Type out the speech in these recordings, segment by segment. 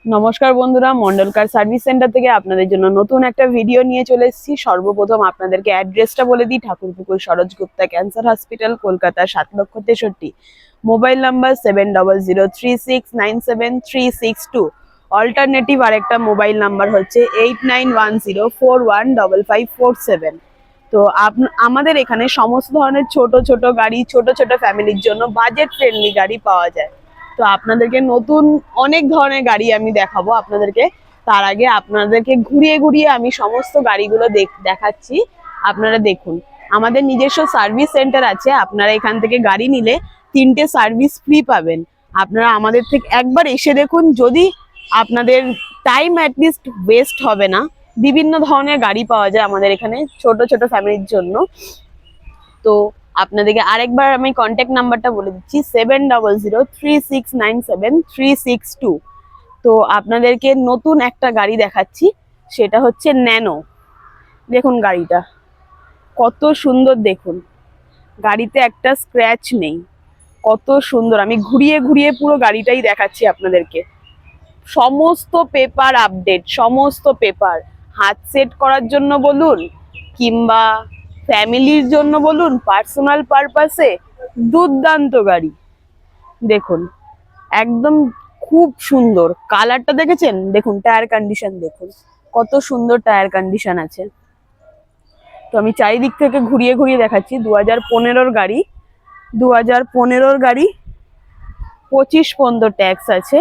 নমস্কার বন্ধুরা, Mondal car service centre থেকে আপনাদের জন্য নতুন একটা ভিডিও নিয়ে চলে এসেছি। সর্বপ্রথম আপনাদেরকে অ্যাড্রেসটা বলে দিই। Thakurpukur Saroj Gupta cancer hospital, Kolkata 7,63,। Mobile number 7003697362। Alternative আরেকটা মোবাইল নাম্বার হচ্ছে 8910415547। তো আমাদের এখানে সমস্ত ধরনের ছোট ছোট গাড়ি, ছোট ছোট ফ্যামিলির জন্য বাজেট ফ্রেন্ডলি গাড়ি পাওয়া যায়। তো আপনাদেরকে নতুন অনেক ধরনের গাড়ি আমি দেখাবো আপনাদেরকে। তার আগে আপনাদেরকে ঘুরিয়ে ঘুরিয়ে আমি সমস্ত গাড়িগুলো দেখাচ্ছি। আপনারা দেখুন, আমাদের নিজস্ব সার্ভিস সেন্টার আছে। আপনারা এখান থেকে গাড়ি নিলে 3টে সার্ভিস ফ্রি পাবেন। আপনারা আমাদের থেকে একবার এসে দেখুন, যদি আপনাদের টাইম অ্যাটলিস্ট ওয়েস্ট হবে না। বিভিন্ন ধরনের গাড়ি পাওয়া যায় আমাদের এখানে ছোট ছোট ফ্যামিলির জন্য। তো আপনাদেরকে আরেকবার আমি কন্ট্যাক্ট নাম্বারটা বলে দিচ্ছি, 7003697362। তো আপনাদেরকে নতুন একটা গাড়ি দেখাচ্ছি, সেটা হচ্ছে ন্যানো। দেখুন গাড়িটা কত সুন্দর, দেখুন গাড়িতে একটা স্ক্র্যাচ নেই, কত সুন্দর। আমি ঘুরিয়ে ঘুরিয়ে পুরো গাড়িটাই দেখাচ্ছি আপনাদেরকে। সমস্ত পেপার আপডেট, সমস্ত পেপার, হাত সেট করার জন্য বলুন কিংবা ফ্যামিলির জন্য বলুন, পার্সোনাল পারপাসে দুর্দান্ত গাড়ি। দেখুন একদম খুব সুন্দর। কালারটা দেখেছেন? দেখুন টায়ার কন্ডিশন দেখুন, কত সুন্দর টায়ার কন্ডিশন আছে। তো আমি চারিদিক থেকে ঘুরিয়ে ঘুরিয়ে দেখাচ্ছি। 2015-র গাড়ি, 2015-র গাড়ি, 25 পর্যন্ত ট্যাক্স আছে,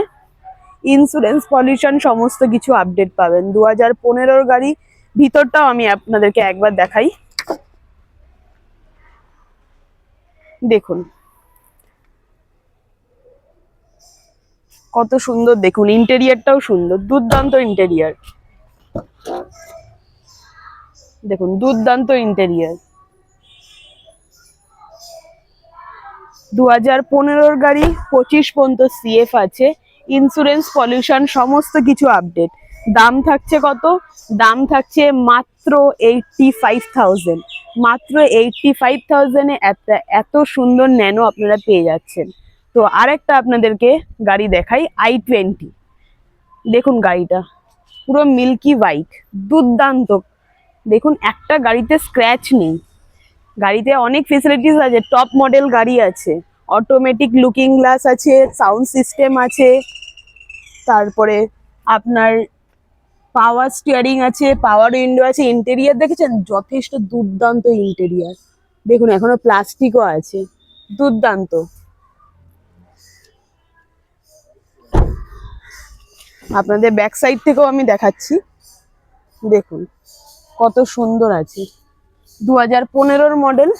ইন্স্যুরেন্স পলিউশন সমস্ত কিছু আপডেট পাবেন। 2015-র গাড়ি। ভিতরটাও আমি আপনাদেরকে একবার দেখাই। দেখুন কত সুন্দর, দেখুন ইন্টেরিয়ারটাও সুন্দর, দুর্দান্ত ইন্টেরিয়ার। দেখুন দুর্দান্ত ইন্টেরিয়ার। 2015-র গাড়ি, 25 পর্যন্ত সিএফ আছে, ইন্স্যুরেন্স পলিউশন সমস্ত কিছু আপডেট। দাম থাকছে কত? দাম থাকছে মাত্র 85,000। মাত্র 85,000-এ এত সুন্দর ন্যানো আপনারা পেয়ে যাচ্ছেন। তো আরেকটা আপনাদেরকে গাড়ি দেখাই, i20। দেখুন গাড়িটা পুরো মিল্কি হোয়াইট, দুর্দান্ত। দেখুন একটা গাড়িতে স্ক্র্যাচ নেই। গাড়িতে অনেক ফেসিলিটিস আছে, টপ মডেল গাড়ি আছে, অটোমেটিক লুকিং গ্লাস আছে, সাউন্ড সিস্টেম আছে, তারপরে আপনার পাওয়ার স্টিয়ারিং আছে, পাওয়ার উইন্ডো আছে। ইন্টেরিয়ার দেখেছেন? যথেষ্ট দুর্দান্ত ইন্টেরিয়ার। দেখুন এখনো প্লাস্টিকও আছে, দুর্দান্ত। আপনাদের ব্যাক সাইড থেকেও আমি দেখাচ্ছি, দেখুন কত সুন্দর আছে। 2015-র মডেল,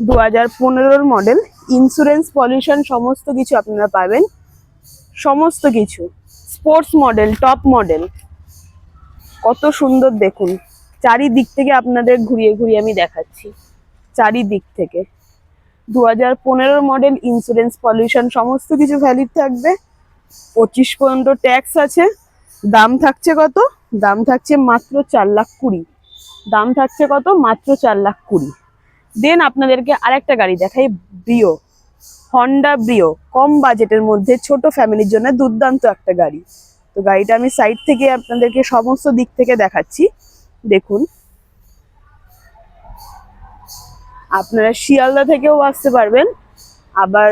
2015-র মডেল, ইন্স্যুরেন্স পলিউশন সমস্ত কিছু আপনারা পাবেন, সমস্ত কিছু। স্পোর্টস মডেল, টপ মডেল, কত সুন্দর। দেখুন চারিদিক থেকে আপনাদের ঘুরিয়ে ঘুরিয়ে আমি দেখাচ্ছি, চারিদিক থেকে। 2015-র মডেল, ইন্স্যুরেন্স পলিউশন সমস্ত কিছু ভ্যালিড থাকবে, 25 পর্যন্ত ট্যাক্স আছে। দাম থাকছে কত? দাম থাকছে মাত্র 4,20,000। দাম থাকছে কত? মাত্র 4,20,000। দেন আপনাদেরকে আরেকটা গাড়ি দেখাই, ব্রিও, হন্ডা ব্রিও। কম বাজেটের মধ্যে ছোট ফ্যামিলির জন্য দুর্দান্ত একটা গাড়ি। তো গাড়িটা আমি সাইড থেকে আপনাদেরকে সমস্ত দিক থেকে দেখাচ্ছি। দেখুন আপনারা শিয়ালদা থেকেও আসতে পারবেন, আবার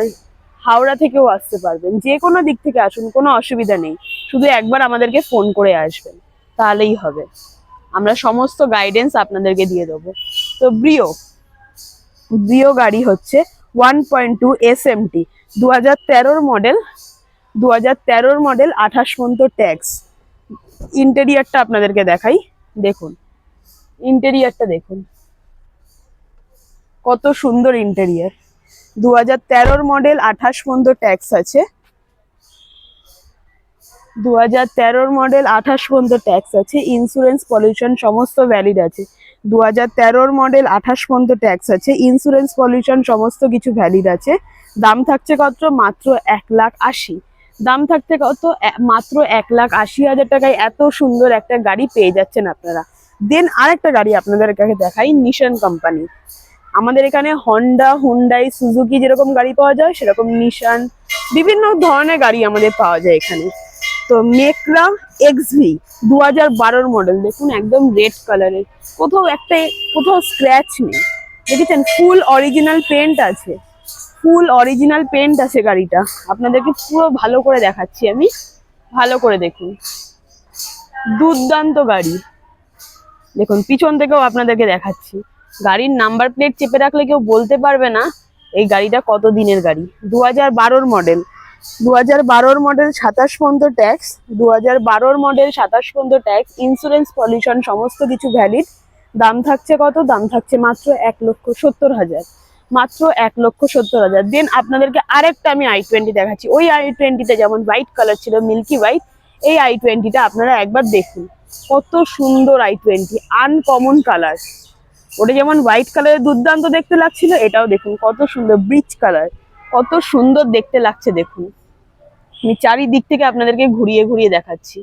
হাওড়া থেকেও আসতে পারবেন। যে কোনো দিক থেকে আসুন, কোনো অসুবিধা নেই। শুধু একবার আমাদেরকে ফোন করে আসবেন, তাহলেই হবে। আমরা সমস্ত গাইডেন্স আপনাদেরকে দিয়ে দেবো। তো ব্রিও, ব্রিও গাড়ি হচ্ছে 1.2 SMT, 2013-র মডেল, 2013-র মডেল, 28 পর্যন্ত ট্যাক্স। ইন্টেরিয়ারটা আপনাদেরকে দেখাই, দেখুন ইন্টেরিয়ারটা দেখুন কত সুন্দর ইন্টেরিয়ার। 2013-র মডেল, 28 পর্যন্ত ট্যাক্স আছে, 2013-র মডেল, 28 পর্যন্ত ট্যাক্স আছে, ইন্স্যুরেন্স পলিউশন সমস্ত ভ্যালিড আছে। 2013-র মডেল, 28 পর্যন্ত ট্যাক্স আছে, ইন্স্যুরেন্স পলিউশন সমস্ত কিছু ভ্যালিড আছে। দাম থাকছে কত? মাত্র 1,80,000। দাম থাকছে কত? মাত্র 1,80,000 টাকায় এত সুন্দর একটা গাড়ি পেয়ে যাচ্ছেন আপনারা। দেন আরেকটা গাড়ি আপনাদের কাছে দেখাই, নিশান কোম্পানি। আমাদের এখানে হন্ডা, হুন্ডাই, সুজুকি যেরকম গাড়ি পাওয়া যায়, সেরকম নিশান, বিভিন্ন ধরনের গাড়ি আমাদের পাওয়া যায় এখানে। তো মেকরা এক্সভি 2012 মডেল, দেখুন একদম রেড কালারের, কোথাও স্ক্র্যাচ নেই, দেখেছেন? ফুল অরিজিনাল পেন্ট আছে, ফুল অরিজিনাল পেন্ট আছে গাড়িটা। আপনাদেরকে পুরো ভালো করে দেখাচ্ছি আমি, ভালো করে দেখুন। দুর্দান্ত গাড়ি, দেখুন পিছন থেকেও আপনাদেরকে দেখাচ্ছি। গাড়ির নাম্বার প্লেট চেপে রাখলে কেউ বলতে পারবে না এই গাড়িটা কত দিনের গাড়ি। 2012 মডেল, 2012 মডেল, 27 পর্যন্ত ট্যাক্স, 2012 মডেল, 27 পর্যন্ত ট্যাক্স, ইন্স্যুরেন্স, পলিউশন সমস্ত কিছু ভ্যালিড। দাম থাকছে কত? দাম থাকছে মাত্র 1,70,000, মাত্র 1,70,000। দেন আপনাদেরকে আরেকটা আমি i20 দেখাচ্ছি। ওই i20টা যেমন হোয়াইট কালার ছিল, মিল্কি হোয়াইট, এই i20টা আপনারা একবার দেখুন, কত সুন্দর i20, আনকমন কালার। ওটা যেমন হোয়াইট কালারের দুর্দান্ত দেখতে লাগছিল, এটাও দেখুন কত সুন্দর ব্রিচ কালার, কত সুন্দর দেখতে লাগছে দেখুন। আমি চারিদিক থেকে আপনাদেরকে ঘুরিয়ে ঘুরিয়ে দেখাচ্ছি,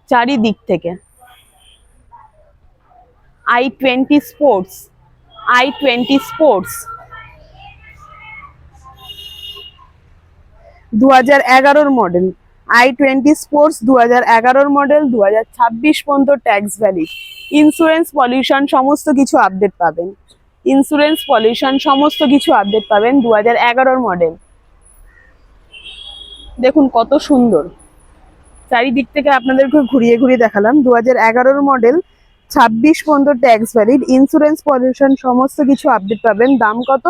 চারিদিক থেকে। i20 sports, i20 sports 2011 model, i20 sports 2011 model, 2026 পর্যন্ত ট্যাক্স ভ্যালিড। ইন্স্যুরেন্স, পলিউশন সমস্ত কিছু আপডেট পাবেন, ইন্স্যুরেন্স, পলিউশন সমস্ত কিছু আপডেট পাবেন। 2011 মডেল, দেখুন কত সুন্দর। চারিদিক থেকে আপনাদেরকে ঘুরিয়ে ঘুরিয়ে দেখালাম। 2011 মডেল, 26 পর্যন্ত ট্যাক্স ভ্যালিড, ইন্স্যুরেন্স, পলিউশন সমস্ত কিছু আপডেট পাবেন। দাম কত?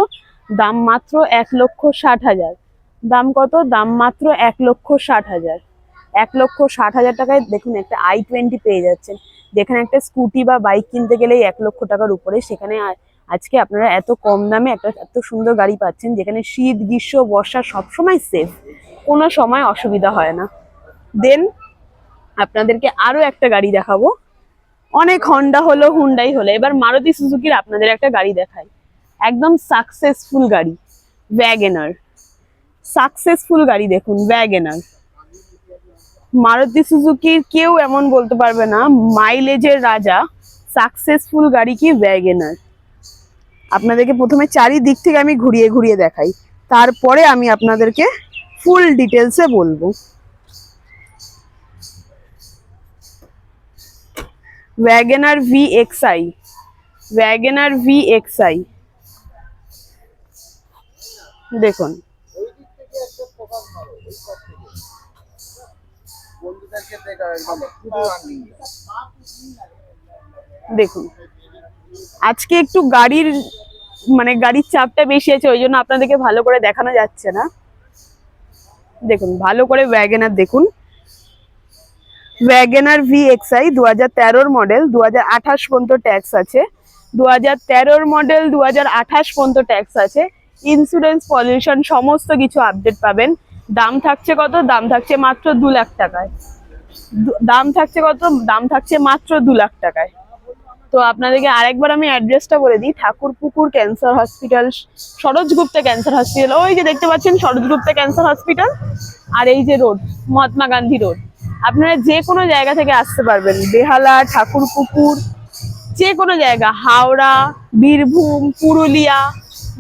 দাম মাত্র 1,60,000। দাম কত? দাম মাত্র 1,60,000। 1,60,000 টাকায় দেখুন একটা i20 পেয়ে যাচ্ছেন। যেখানে একটা স্কুটি বা বাইক কিনতে গেলেই 1 লক্ষ টাকার উপরে, সেখানে আজকে আপনারা এত কম দামে একটা এত সুন্দর গাড়ি পাচ্ছেন, যেখানে শীত, গ্রীষ্ম, বর্ষা সবসময় সেফ, কোনো সময় অসুবিধা হয় না। দেন আপনাদেরকে আরো একটা গাড়ি দেখাবো। অনেক হন্ডা হলো, হুন্ডাই হলো, এবার মারুতি সুজুকির আপনাদের একটা গাড়ি দেখাই। একদম সাকসেসফুল গাড়ি, ওয়াগনার। সাকসেসফুল গাড়ি দেখুন, ওয়াগনার। মারুতি সুজুকির কেউ এমন বলতে পারবে না, মাইলেজের রাজা সাকসেসফুল গাড়ি কি ওয়াগনার। আপনাদেরকে প্রথমে চারিদিক থেকে আমি ঘুরিয়ে ঘুরিয়ে দেখাই, তারপরে আমি আপনাদেরকে ফুল ডিটেলসে বলবো। ওয়াগনার VXI, ওয়াগনার VXI দেখুন, দেখুন আজকে একটু গাড়ির গাড়ির চাপটা বেশি আছে, ওই জন্য আপনাদেরকে ভালো করে দেখানো যাচ্ছে না। দেখুন ভালো করে ওয়াগনার দেখুন। ওয়াগনার VXI 2013 মডেল, 2028 পর্যন্ত ট্যাক্স আছে। 2013 মডেল, 2028 পর্যন্ত ট্যাক্স আছে। ইন্স্যুরেন্স, পলিউশন সমস্ত কিছু আপডেট পাবেন। দাম থাকছে কত? দাম থাকছে মাত্র 2 লাখ টাকায়। দাম থাকছে কত? দাম থাকছে মাত্র 2 লাখ টাকায়। তো আপনাদেরকে আরেকবার আমি অ্যাড্রেসটা বলে দিই। Thakurpukur cancer hospital, Saroj Gupta cancer hospital, ওই যে দেখতে পাচ্ছেন সরোজগুপ্তা ক্যান্সার হসপিটাল, আর এই যে রোড, মহাত্মা গান্ধী রোড। আপনারা যে কোনো জায়গা থেকে আসতে পারবেন, বেহালা, ঠাকুরপুকুর, যে কোনো জায়গা, হাওড়া, বীরভূম, পুরুলিয়া,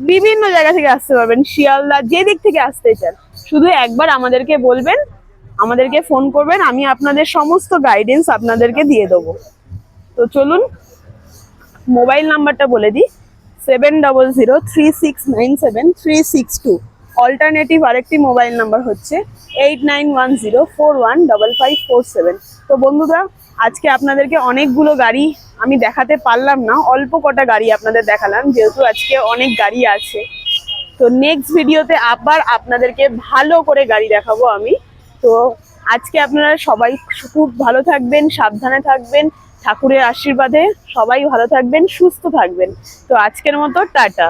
বিভিন্ন জায়গা থেকে আসতে পারবেন, শিয়ালদা, যে দিক থেকে আসতে চান শুধু একবার আমাদেরকে বলবেন, আমাদেরকে ফোন করবেন, আমি আপনাদের সমস্ত গাইডেন্স আপনাদেরকে দিয়ে দেবো। তো চলুন মোবাইল নাম্বারটা বলে দিই, 7003697362। অল্টারনেটিভ আরেকটি মোবাইল নাম্বার হচ্ছে 8910415547। তো বন্ধুরা, আজকে আপনাদেরকে অনেকগুলো গাড়ি আমি দেখাতে পারলাম না, অল্প কটা গাড়ি আপনাদের দেখালাম, যেহেতু আজকে অনেক গাড়ি আছে। তো নেক্সট ভিডিওতে আবার আপনাদেরকে ভালো করে গাড়ি দেখাবো আমি। তো আজকে আপনারা সবাই খুব ভালো থাকবেন, সাবধানে থাকবেন, ঠাকুরের আশীর্বাদে সবাই ভালো থাকবেন, সুস্থ থাকবেন। তো আজকের মতো টাটা।